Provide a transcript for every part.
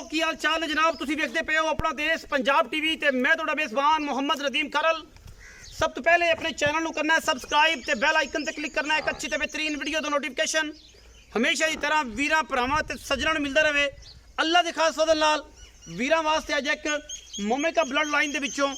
की हाल चाल है जनाब। तुसीं वेखदे पे हो अपना देश पंजाब टीवी ते मैं तुहाडा मेज़बान मोहम्मद नदीम करल। सब तो पहले अपने चैनल नूं करना है सबसक्राइब ते बैल आइकन ते क्लिक करना है एक अच्छी ते बेहतरीन वीडियो दा नोटिफिकेशन हमेशा की तरह वीरां भरावां ते सज्जणां नूं मिलदा रहे। अल्लाह दे खास फजल नाल वीरां वास्ते अज एक मोमेका ब्लड लाइन दे विचों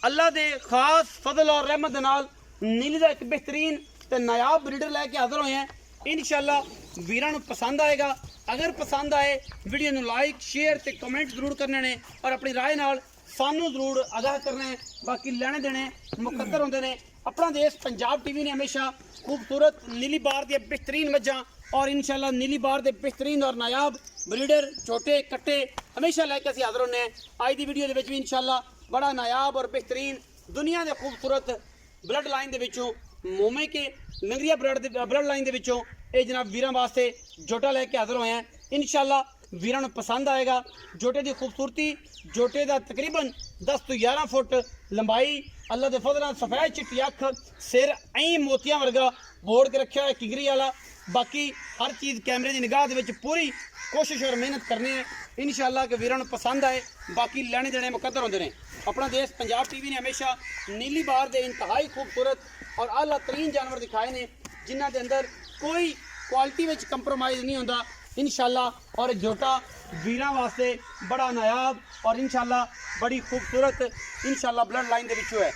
अल्लाह दे खास फजल और रहमत दे नाल नीली दा एक बेहतरीन ते नायाब ब्रीडर लैके हाज़र होए हैं। इंशाअल्लाह वीरां नूं पसंद आएगा। अगर पसंद आए वीडियो नूं लाइक शेयर ते कमेंट जरूर करने ने और अपनी राय नाल सानू जरूर आगाह करना है। बाकी लेने देने मुकद्दर होंदे ने। अपना देश पंजाब टीवी ने हमेशा खूबसूरत नीली बार दी बेहतरीन मज्जां और इंशाअल्लाह नीली बार दे बेहतरीन और नायाब ब्रीडर छोटे कट्टे हमेशा लैके असीं हाज़र होने। अज दी वीडियो दे विच भी इंशाअल्लाह बड़ा नायाब और बेहतरीन दुनिया दे खूबसूरत ब्लड लाइन दे विचों मोमे के लंगरिया ब्लड लाइन दे विचों ये जनाब वीरां वास्ते जोटा लैके हाज़र होए हैं। इंशाअल्लाह वीरां नूं पसंद आएगा। जोटे की खूबसूरती जोटे का तकरीबन 10 तो 11 फुट लंबाई अल्लाह के फजल नाल सफेद चिट्टी अख सिर ऐं मोतियां वर्गा बोड़ के रखा है किगरी वाला। बाकी हर चीज़ कैमरे की निगाह दे विच पूरी कोशिश और मेहनत करनी है इंशाअल्लाह कि वीरां नूं पसंद आए। बाकी लेने देने मुकद्दर होंदे ने। अपना देश पंजाब टीवी ने हमेशा नीली बार के इंतहाई खूबसूरत और आला तरीन जानवर दिखाए ने जिन्हां दे अंदर कोई क्वालिटी में कंप्रोमाइज़ नहीं होता इंशाअल्लाह। और जोटा वीरां वास्ते बड़ा नायाब और इंशाअल्लाह बड़ी खूबसूरत इंशाअल्लाह ब्लड लाइन दे विचों है।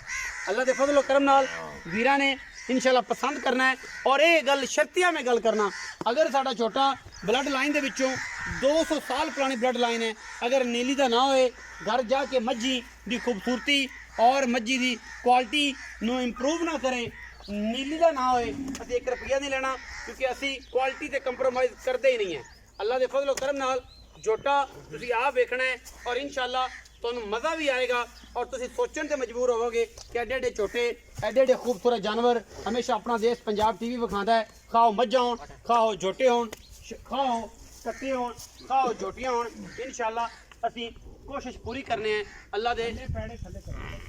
अल्लाह के फजल करम नाल वीरां ने इंशाअल्लाह पसंद करना है। और ये गल शर्तिया में गल करना अगर साडा छोटा ब्लड लाइन दे विचों 200 साल पुरानी ब्लड लाइन है अगर नीली दा ना होए घर जाके मज्जी दी खूबसूरती और मज्जी दी क्वालिटी नूं इंप्रूव ना करे नीली का ना होए असीं 1 रुपया नहीं लेना क्योंकि असी क्वालिटी से कंप्रोमाइज़ करते ही नहीं है। अल्लाह के फजल करम नाल जोटा तुसीं आप वेखना है और इंशाअल्लाह तुहानूं मज़ा भी आएगा और तुसीं सोचण ते मजबूर होवोगे कि एडे एडे छोटे एडे एडे खूबसूरत जानवर हमेशा अपना देश पंजाब टीवी विखांदा है। खाओ मज्जां होण खाओ जोटे होण खाओ कट्टे होण खाओ जोटियां होण इंशाअल्लाह असीं कोशिश पूरी करने हैं। अल्लाह दे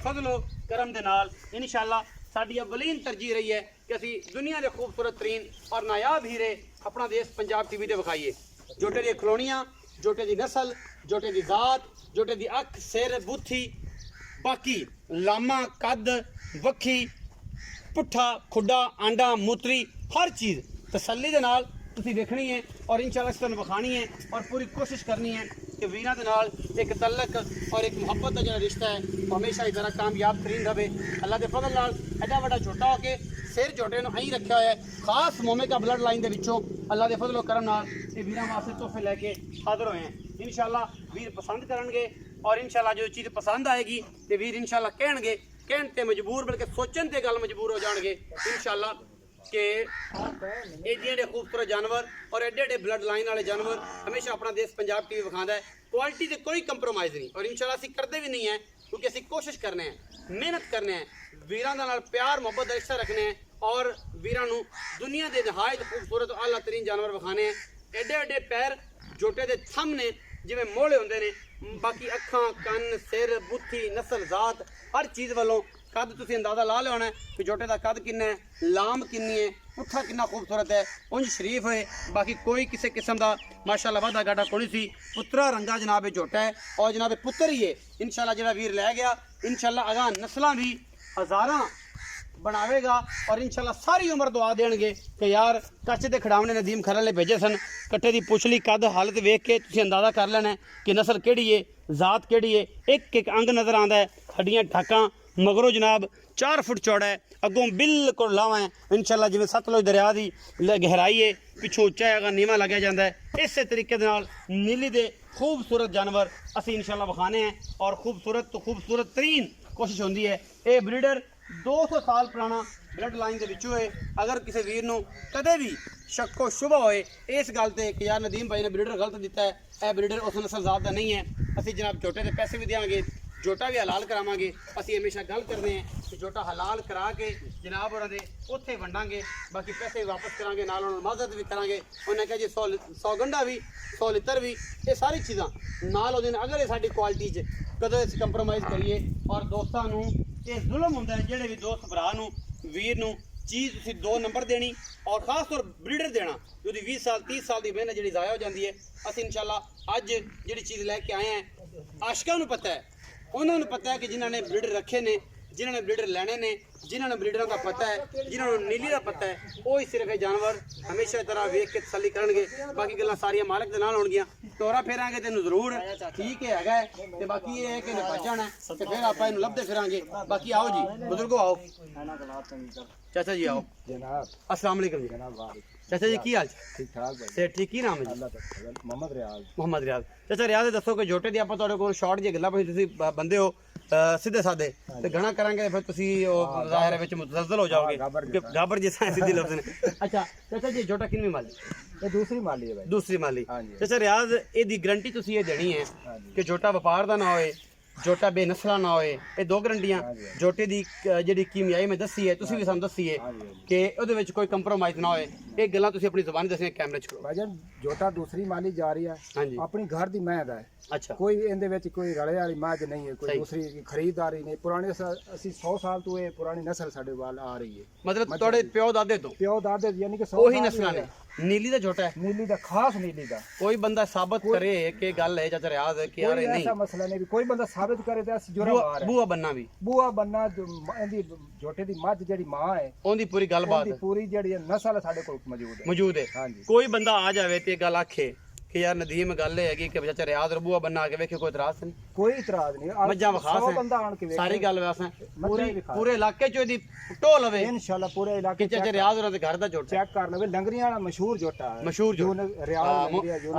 फजलो करम दे नाल इंशाअल्लाह साडी अवलीन तरजीह रही है कि असी दुनिया के खूबसूरत तरीन और नायाब हीरे अपना देश पंजाब टीवी ते विखाइए। जोटे दी खलोनियाँ जोटे की नस्ल जोटे की जात जोटे की अख सिर बुथी बाकी लामा कद वक्खी पुट्ठा खुडा आंडा मूतरी हर चीज़ तसल्ली दे नाल तुसीं देखनी है और इंशाअल्लाह इस तुहानूं विखानी है और पूरी कोशिश करनी है कि वीरां दे नाल एक तल्लक और एक मुहब्बत का जो रिश्ता है वो हमेशा की तरह कामयाब तरीन रहे। अल्लाह के फजल नाल एडा वड्डा छोटा होके सिर छोटे नूं ऐं रखा हुआ है खास मोमे का ब्लड लाइन दे विचों अल्लाह के फजल करम नाल ये वीरां वास्ते तोहफे लैके हाज़र होए हैं। इंशाअल्लाह वीर पसंद करनगे और इंशाअल्लाह जो चीज़ पसंद आएगी तो वीर इंशाअल्लाह कहणगे कहण ते मजबूर बल्कि सोचण ते गल मजबूर हो जाणगे इंशाअल्लाह कि ये जेडे खूबसूरत जानवर और एडे एडे ब्लड लाइन वाले जानवर हमेशा अपना देश पंजाब टीवी विखांदा है। क्वालिटी से कोई कंप्रोमाइज़ नहीं और इंशाअल्लाह असीं करते भी नहीं है क्योंकि असीं कोशिश करने हैं मेहनत करने हैं वीरां दे नाल प्यार मुहब्बत का रिश्ता रखने हैं और वीरां नूं दुनिया के नहायत खूबसूरत आला तरीन जानवर विखाने हैं। एडे एडे पैर जोटे के थम ने जिवें मोहले होंदे ने बाकी अखां कन सिर बुथी नस्ल जात हर चीज़ वालों कद तुसीं अंदाज़ा ला लिया कि जोटे का कद किन्ना है लाम किन्नी है पुट्ठा कितना खूबसूरत है उंज शरीफ है। बाकी कोई किसी किस्म का माशाअल्लाह वादा गाडा कोई सी पुत्रा रंगा जनाब जोटा है और जनाब पुत्र ही है इंशाअल्लाह जो वीर लै गया इंशाअल्लाह अगां नस्लां भी हज़ारां बनावेगा और इंशाअल्लाह सारी उम्र दुआ देंगे कि यार कच्च के खिडावने नदीम खरल ने भेजे सन कट्टे की पुछली कद हालत वेख के तुसीं अंदाज़ा कर लेना है कि नस्ल केड़ी है जात केड़ी है। एक एक अंग नज़र आता है हड्डियाँ ढाकां मगरों जनाब 4 फुट चौड़ा है अगों बिल्कुल लावा है इंशाअल्लाह जिवें सतलुज दरिया की गहराई है पिछों उच्चा है अगर नीवा लग्या जाता है। इस तरीके दे नाल नीली दे खूबसूरत जानवर असीं इंशाअल्लाह विखाने हैं और खूबसूरत तो खूबसूरत तरीन कोशिश होंदी है। ये ब्रीडर 200 साल पुराना ब्लड लाइन के विचों है। अगर किसी वीर नूं कदे भी शक्को शुबा होए इस गल ते कि यार नदीम भाई ने ब्रीडर गलत दिता है यह ब्रीडर उस नस्ल जात का नहीं है असीं जनाब जोटे के पैसे भी देंगे जोटा भी हलाल करावांगे। असीं हमेशा गल करते हैं कि जोटा हलाल करा के जनाब होरां दे उत्थे वंडांगे बाकी पैसे भी वापस करांगे नाल उन्हां नूं मदद भी करांगे। उन्हें कहा जी 100 गंढा भी 100 लित्र भी ये सारी चीज़ां नाल होंदे ने। अगर ये साडी क्वालिटी च कदों असीं कंप्रोमाइज़ करिए और दोस्तां नूं ये जुल्म हुंदा है जेहड़े भी दोस्त भरा नूं वीर नूं ਚੀਜ਼ ਤੁਸੀਂ 2 ਨੰਬਰ ਦੇਣੀ ਔਰ ਖਾਸ ਤੌਰ ਬਰੀਡਰ ਦੇਣਾ ਉਹਦੀ 20 ਸਾਲ 30 ਸਾਲ ਦੀ ਮਿਹਨਤ ਜਿਹੜੀ ਜ਼ਾਇਆ ਹੋ ਜਾਂਦੀ ਹੈ। ਅਸੀਂ ਇਨਸ਼ਾਅੱਲਾ ਅੱਜ ਜਿਹੜੀ ਚੀਜ਼ ਲੈ ਕੇ ਆਏ ਹਾਂ ਆਸ਼ਕਾਂ ਨੂੰ ਪਤਾ ਹੈ, ਉਹਨਾਂ ਨੂੰ ਪਤਾ ਹੈ ਕਿ ਜਿਨ੍ਹਾਂ ਨੇ ਬਰੀਡਰ ਰੱਖੇ ਨੇ, ਜਿਨ੍ਹਾਂ ਨੇ ਬਰੀਡਰ ਲੈਣੇ ਨੇ, ਜਿਨ੍ਹਾਂ ਨੂੰ ਬਰੀਡਰਾਂ ਦਾ ਪਤਾ ਹੈ, ਜਿਨ੍ਹਾਂ ਨੂੰ ਨੀਲੀ ਦਾ ਪਤਾ ਹੈ, ਉਹ ਹੀ ਸਿਰਫ ਇਹ ਜਾਨਵਰ ਹਮੇਸ਼ਾ ਇਸ ਤਰ੍ਹਾਂ ਵੇਖ ਕੇ ਤਸੱਲੀ ਕਰਨਗੇ। ਬਾਕੀ ਗੱਲਾਂ ਸਾਰੀਆਂ ਮਾਲਕ ਦੇ ਨਾਲ ਹੋਣਗੀਆਂ। ਤੋਰਾ ਫੇਰਾਂਗੇ ਤੈਨੂੰ ਜ਼ਰੂਰ ਠੀਕ ਹੈਗਾ ਤੇ ਬਾਕੀ ਇਹ ਹੈ ਕਿ ਇਹਨੇ ਭੱਜਣਾ ਤੇ ਫਿਰ ਆਪਾਂ ਇਹਨੂੰ ਲੱਭਦੇ ਫਿਰਾਂਗੇ। ਬਾਕੀ ਆਓ ਜੀ ਬਜ਼ੁਰਗੋ ਆਓ, ਚਾਚਾ ਜੀ ਆਓ जनाब। अस्सलाम वालेकुम जी। जनाब चाचा जी की हाल ठीक ठाक भाई। से ठीक की नाम है जी? अल्लाह का फजल। मोहम्मद रियाज। ਮੁਹੰਮਦ ਰਿਆਜ਼। ਚਾਚਾ ਰਿਆਜ਼ ਦੱਸੋ ਕਿ ਜੋਟੇ ਦੀ ਆਪਾਂ ਤੁਹਾਡੇ ਕੋਲ ਸ਼ਾਰਟ ਜਿਹੀ ਗੱਲਾਂ ਪਈ, ਤੁਸੀਂ ਬੰਦੇ ਹੋ ਸਿੱਧੇ ਸਾਦੇ ਤੇ ਗਣਾ ਕਰਾਂਗੇ ਫਿਰ ਤੁਸੀਂ ਉਹ ਜ਼ਾਹਿਰ ਵਿੱਚ ਮੁਤਜ਼ਲਜ਼ਲ ਹੋ ਜਾਓਗੇ ਕਿ ਗਾਬਰ ਜਿਹਾ ਸਿੱਧੀ ਲਫ਼ਜ਼ ਨੇ। ਅੱਛਾ ਚਾਚਾ ਜੀ ਜੋਟਾ ਕਿੰਨੀ ਮਾਲੀ? ये दूसरी माली है भाई। ਦੂਸਰੀ ਮਾਲੀ। हाँ जी। ਚਾਚਾ ਰਿਆਜ਼ ਇਹਦੀ ਗਰੰਟੀ ਤੁਸੀਂ ਇਹ ਦੇਣੀ ਹੈ ਕਿ ਜੋਟਾ ਵਪਾਰ ਦਾ ਨਾ ਹੋਏ, ਜੋਟਾ ਬੇਨਸਲਾ ਨਾ ਹੋਏ। ਇਹ 2 ਗਰੰਟੀਆਂ ਜੋਟੇ ਦੀ ਜਿਹੜੀ ਕੀਮਿਆਈ ਮੈਂ ਦੱਸੀ ਹੈ, ਤੁਸੀਂ ਵੀ ਸਾਨੂੰ ਦੱਸੀ ਹੈ ਕਿ ਉਹਦੇ ਵਿੱਚ ਕੋਈ ਕੰਪਰੋਮਾਈਜ਼ ਨਾ ਹੋਏ। ਇਹ ਗੱਲਾਂ ਤੁਸੀਂ ਆਪਣੀ ਜ਼ੁਬਾਨ ਦੱਸਣੀਆਂ ਕੈਮਰੇ 'ਚ ਕਰੋ। भाईजान जोटा दूसरी माली जा रही है ਹਾਂਜੀ अपनी घर दी महद है। ਅੱਛਾ कोई इहदे विच कोई रले वाली मझ नहीं है, कोई सही। दूसरी खरीदारी नहीं। पुराने ਅਸੀਂ 100 साल तो ये पुरानी नस्ल ਸਾਡੇ ਵੱਲ ਆ ਰਹੀ है। ਮਤਲਬ ਤੁਹਾਡੇ ਪਿਓ ਦਾਦੇ ਤੋਂ ਪਿਓ ਦਾਦੇ ਯਾਨੀ ਕਿ 100 ਉਹੀ ਨਸਲਾਂ ਨੇ। ਨੀਲੀ ਦਾ ਜੋਟਾ ਹੈ। नीली ਦਾ ਖਾਸ नीली ਦਾ ਕੋਈ ਬੰਦਾ ਸਾਬਤ ਕਰੇ ਕਿ ਗੱਲ ਹੈ ਚਾਚਾ ਰਿਆਜ਼ ਕਿ ਯਾਰ ਕੋਈ ਇਹ ਐਸਾ ਨਹੀਂ ਮਸਲਾ ਨਹੀਂ ਵੀ ਕੋਈ ਬੰਦਾ ਸਾਬਿਤ ਕਰੇ ਤੇ ਅਸੀਂ ਜੁਰਮ ਆ ਰਹੇ ਬੂਆ ਬੰਨਾ ਵੀ ਬੂਆ ਬੰਨਾ ਇਹਦੀ ਜੋਟੇ ਦੀ ਮੱਝ ਜਿਹੜੀ ਮਾਂ ਹੈ ਉਹਦੀ ਪੂਰੀ ਗੱਲਬਾਤ ਉਹਦੀ ਪੂਰੀ ਜਿਹੜੀ ਨਸਲ ਸਾਡੇ ਕੋਲ ਮੌਜੂਦ ਹੈ। ਮੌਜੂਦ ਹੈ। ਹਾਂਜੀ। ਕੋਈ ਬੰਦਾ ਆ ਜਾਵੇ ਤੇ ਇਹ ਗੱਲ ਆਖੇ ਕਿ ਯਾਰ ਨਦੀਮ ਗੱਲ ਇਹ ਹੈਗੀ ਕਿ ਚਾਚਾ ਰਿਆਜ਼ ਔਰ ਬੂਆ ਬੰਨਾ ਆ ਕੇ ਵੇਖੇ ਕੋਈ ਇਤਰਾਜ਼ ਨਹੀਂ, ਕੋਈ ਇਤਰਾਜ਼ ਨਹੀਂ। ਮੱਝਾਂ ਵਿਖਾਸ 100 ਹੈ। ਬੰਦਾ ਆਣ ਕੇ ਵੇਖੇ ਸਾਰੀ ਗੱਲ ਵੈਸਾ ਮੱਝਾਂ ਹੀ ਵਿਖਾ ਪੂਰੇ ਇਲਾਕੇ 'ਚ ਇਹਦੀ ਢੋ ਲਵੇ ਇਨਸ਼ਾਅੱਲਾ ਪੂਰੇ ਇਲਾਕੇ ਕਿ ਚਾਚਾ ਰਿਆਜ਼ ਔਰ ਦੇ ਘਰ ਦਾ ਜੋਟਾ ਚੈੱਕ ਕਰ ਲਵੇ। ਲੰਗਰੀਆਂ ਵਾਲਾ ਮਸ਼ਹੂਰ ਜੋਟਾ ਹੈ। ਮਸ਼ਹੂਰ ਜੋ ਜੋਟਾ ਰਿਆਜ਼ ਲੰਗਰੀਆ ਜੋ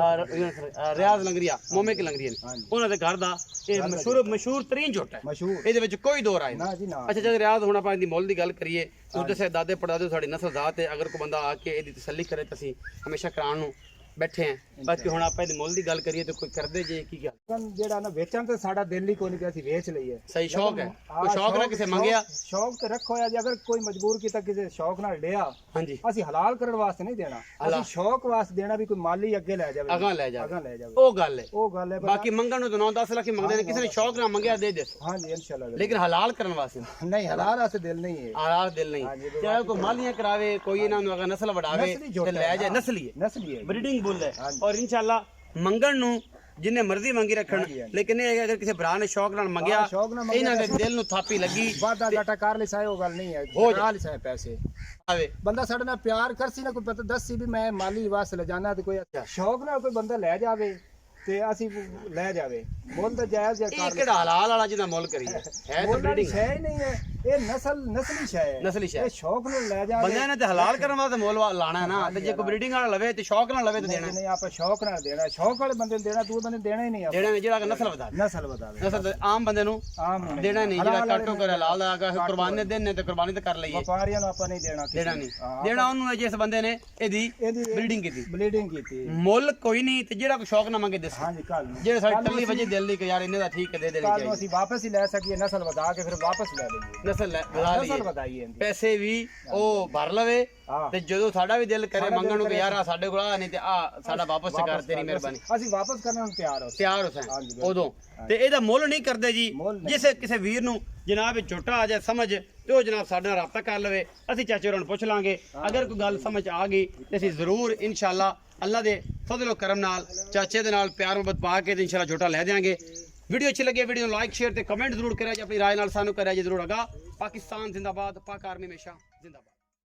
ਰਿਆਜ਼ ਲੰਗਰੀਆ ਮੋਮੇ ਕੀ ਲੰਗਰੀਆ ਨੇ ਹਾਂਜੀ। ਉਹਨਾਂ ਦੇ ਘਰ ਦਾ ਇਹ ਮਸ਼ਹੂਰ ਤਰੀਨ ਜੋਟਾ ਹੈ। ਮਸ਼ਹੂਰ ਇਹਦੇ ਵਿੱਚ ਕੋਈ ਦੋ ਰਾਏ ਨਾ ਨਹੀਂ। ਜੀ ਨਾ। ਅੱਛਾ ਜਦ ਰਿਆਜ਼ ਹੁਣ ਆਪਾਂ ਇਹਦੀ ਮੁੱਲ ਦੀ ਗੱਲ ਕਰੀਏ ਤੂੰ ਦੱਸੇ ਦਾਦੇ ਪੜਦਾਦੇ ਸਾਡੀ ਨਸਲ ਜ਼ਾਤ ਹੈ। ਅਗਰ ਕੋਈ ਬੰਦਾ ਆ ਕੇ ਇਹਦੀ ਤਸੱਲੀ ਕਰੇ ਤਾਂ ਅਸੀਂ ਹਮੇਸ਼ਾ ਕਰਾਉਣ ਨੂੰ ਬੈਠੇ ਆਂ। ਬਾਕੀ ਹੁਣ ਆਪਾਂ ਇਹਦੀ ਮੁੱਲ ਦੀ ਗੱਲ ਕਰੀਏ ਤਾਂ ਕੋਈ ਕਰਦੇ ਜੇ ਕੀ ਗੱਲ ਜਿਹੜਾ ਨਾ ਵੇਚਣ ਤੇ ਸਾਡਾ ਦਿਲ ਹੀ ਕੋਈ ਨਹੀਂ ਕਿ ਅਸੀਂ ਵੇਚ ਲਈਏ। ਸਹੀ ਸ਼ੌਕ ਹੈ। ਕੋਈ ਸ਼ੌਕ ਨਾਲ ਕਿਸੇ ਮੰਗਿਆ ਸ਼ੌਕ ਤੇ ਰੱਖੋ ਆ। ਜੇ ਅਗਰ ਕੋਈ ਮਜਬੂਰ ਕੀਤਾ ਕਿਸੇ ਸ਼ੌਕ ਨਾਲ ਲਿਆ ਹਾਂਜੀ ਅਸੀਂ ਹਲਾਲ ਕਰਨ ਵਾਸਤੇ ਨਹੀਂ ਦੇਣਾ, ਅਸੀਂ ਸ਼ੌਕ ਵਾਸਤੇ ਦੇਣਾ ਵੀ ਕੋਈ ਮਾਲੀ ਅੱਗੇ ਲੈ ਜਾਵੇ, ਅਗਾਂ ਲੈ ਜਾਵੇ। ਅਗਾਂ ਲੈ ਜਾਵੇ। ਉਹ ਗੱਲ ਹੈ। ਉਹ ਗੱਲ ਹੈ। ਬਾਕੀ ਮੰਗਣ ਨੂੰ ਤਾਂ 9-10 ਲੱਖ ਹੀ ਮੰਗਦੇ ਨੇ। ਕਿਸੇ ਨੇ ਸ਼ੌਕ ਨਾਲ ਮੰਗਿਆ ਦੇ ਦੇ ਹਾਂਜੀ ਇਨਸ਼ਾਅੱਲਾ। ਲੇਕਿਨ ਹਲਾਲ ਕਰਨ ਵਾਸਤੇ ਨਹੀਂ ਹਲਾਲ ਵਾਸਤੇ ਦਿਲ ਨਹੀਂ ਹੈ। ਆਰਾਮ ਦਿਲ ਨਹੀਂ। ਚਾਹੇ ਕੋਈ ਮਾਲੀਆਂ ਕਰਾਵੇ, ਕੋਈ ਇਹਨਾਂ ਨੂੰ ਅਗਰ ਨਸਲ ਵੜਾਵੇ ਤੇ ਲੈ ਜਾਏ। ਨਸਲੀ ਹੈ, ਨਸਲੀ ਹੈ, ਬਰੀਡਿੰਗ ਬੁੱਲ ਹੈ। ਔਰ ਇਨਸ਼ਾਅੱਲਾ ਮੰਗਣ ਨੂੰ ਜਿੰਨੇ ਮਰਜ਼ੀ ਮੰਗੀ ਰੱਖਣ। ਲੇਕਿਨ ਇਹ ਅਗਰ ਕਿਸੇ ਭਰਾ ਨੇ ਸ਼ੌਕ ਨਾਲ ਮੰਗਿਆ ਇਹਨਾਂ ਦੇ ਦਿਲ ਨੂੰ ਥਾਪੀ ਲੱਗੀ ਵਾਦਾ ਡਾਟਾ ਕਰ ਲਈ ਸਾਇ ਉਹ ਗੱਲ ਨਹੀਂ ਹੈ। ਕਰਾ ਲਈ ਸਾਇ ਪੈਸੇ ਆਵੇ ਬੰਦਾ ਸਾਡੇ ਨਾਲ ਪਿਆਰ ਕਰਸੀ ਨਾ ਕੋਈ ਪਤਾ ਦੱਸੀ ਵੀ ਮੈਂ ਮਾਲੀ ਵਾਸਤੇ ਲੈ ਜਾਣਾ ਤੇ ਕੋਈ ਸ਼ੌਕ ਨਾਲ ਕੋਈ ਬੰਦਾ ਲੈ ਜਾਵੇ ਤੇ ਅਸੀਂ ਲੈ ਜਾਵੇ। ਮੁੱਲ ਤਾਂ ਜਾਇਜ਼ ਜਾਂ ਇਹ ਕਰ ਕਿਹੜਾ ਹਲਾਲ ਵਾਲਾ ਜਿਹਦਾ ਮੁੱਲ ਕਰੀਏ ਹੈ ਤਾਂ ਬਰੀਡਿੰਗ ਸ਼ੈ ਹੀ ਨਹੀਂ ਹੈ। ਇਹ ਨਸਲੀ ਸ਼ੈ ਹੈ। ਨਸਲੀ ਸ਼ੈ ਇਹ ਸ਼ੌਕ ਨਾਲ ਲੈ ਜਾਵੇ। ਬੰਦਿਆਂ ਨੇ ਤੇ ਹਲਾਲ ਕਰਨ ਵਾਸਤੇ ਮੁੱਲ ਲਾਣਾ ਹੈ ਨਾ। ਤੇ ਜੇ ਕੋਈ ਬਰੀਡਿੰਗ ਵਾਲਾ ਲਵੇ ਤੇ ਸ਼ੌਕ ਨਾਲ ਲਵੇ ਤੇ ਦੇਣਾ ਨਹੀਂ ਆਪਾਂ ਸ਼ੌਕ ਨਾਲ ਦੇਣਾ। ਸ਼ੌਕ ਵਾਲੇ ਬੰਦੇ ਨੂੰ ਦੇਣਾ, ਦੂਰ ਬੰਦੇ ਨੂੰ ਦੇਣਾ ਹੀ ਨਹੀਂ। ਆਪਾਂ ਜਿਹੜਾ ਜਿਹੜਾ ਨਸਲ ਵਧਾਵੇ, ਨਸਲ ਵਧਾਵੇ। ਨਸਲ ਆਮ ਬੰਦੇ ਨੂੰ ਆਮ ਦੇਣਾ ਨਹੀਂ। ਜਿਹੜਾ ਕਾਟੋ ਕਰ ਹਲਾਲ ਦਾ ਕੁਰਬਾਨੀ ਦੇਣ ਨੇ ਤੇ ਕੁਰਬਾਨੀ ਤਾਂ ਕਰ ਲਈਏ। ਵਪਾਰੀਆਂ ਨੂੰ ਆਪਾਂ ਨਹੀਂ ਦੇਣਾ। ਦੇਣਾ ਨਹੀਂ। ਦੇਣਾ ਉਹਨੂੰ ਹੈ ਜਿਸ ਬੰਦੇ ਨੇ ਇਹਦੀ ਬਰੀਡਿੰਗ ਕੀਤੀ, ਬਲੀਡਿੰਗ ਕੀਤੀ। ਮੁੱਲ ਕੋਈ ਨਹੀਂ। ਤੇ ਜਿਹੜਾ ਕੋਈ ਸ਼ੌਕ ਨਾ ਮੰਗੇ ਦੱਸੋ। ਹਾਂਜੀ ਕੱਲ ਜਿਹੜੇ ਸਾਡੀ ਟੱਲੀ ਵਜੇ ਦਿਲ ਦੀ ਕਿ ਯਾਰ ਇਹਨੇ ਦਾ ਠੀਕ ਹੈ ਦੇ ਦੇਣੀ ਕੱਲ ਚਾਹੀਦੀ। ਅਸੀਂ ਵਾਪਸ ਹੀ ਲੈ ਸਕੀਏ। ਨਸਲ ਵਧਾ ਕੇ ਫਿਰ ਵਾਪਸ ਲੈ ਲਈਏ। ਨਸਲ ਵਧਾ ਲਈਏ, ਨਸਲ ਵਧਾਈਏ ਇਹਦੀ। ਪੈਸੇ ਵੀ ਉਹ ਭਰ ਲਵੇ ਹਾਂ। ਤੇ ਜਦੋਂ ਸਾਡਾ ਵੀ ਦਿਲ ਕਰੇ ਮੰਗਣ ਨੂੰ ਕਿ ਯਾਰ ਆ ਸਾਡੇ ਕੋਲ ਆ ਨਹੀਂ ਤੇ ਆ ਸਾਡਾ ਵਾਪਸ ਕਰ, ਤੇਰੀ ਮਿਹਰਬਾਨੀ। ਅਸੀਂ ਵਾਪਸ ਕਰਨ ਨੂੰ ਤਿਆਰ ਹਾਂ। ਤਿਆਰ ਹੋ ਸੈਂ ਉਦੋਂ। ਤੇ ਇਹਦਾ ਮੁੱਲ ਨਹੀਂ ਕਰਦੇ ਜੀ। ਜਿਸੇ ਕਿਸੇ ਵੀਰ ਨੂੰ ਜਨਾਬ ਝੋਟਾ ਆ ਜਾਏ ਸਮਝ ਤੇ ਉਹ ਜਨਾਬ ਸਾਡੇ ਨਾਲ ਰਾਬਤਾ ਕਰ ਲਵੇ। ਅਸੀਂ ਚਾਚੇ ਹੋਰਾਂ ਨੂੰ ਪੁੱਛ ਲਾਂਗੇ। ਅਗਰ ਕੋਈ ਗੱਲ ਸਮਝ ਆ ਗਈ ਤੇ ਅਸੀਂ ਜ਼ਰੂਰ ਇਨਸ਼ਾਅੱਲਾ ਅੱਲਾ ਦੇ ਫਜ਼ਲ ਕਰਮ ਨਾਲ ਚਾਚੇ ਦੇ ਨਾਲ ਪਿਆਰ ਮੁਹੱਬਤ ਪਾ ਕੇ ਤੇ ਇਨਸ਼ਾਅੱਲਾ ਝੋਟਾ ਲੈ ਦੇਵਾਂਗੇ। वीडियो अच्छी लगे वीडियो लाइक शेयर ते कमेंट जरूर करें। अपनी राय नाल सानू करें जरूर। अगा पाकिस्तान जिंदाबाद, पाक आर्मी हमेशा जिंदाबाद।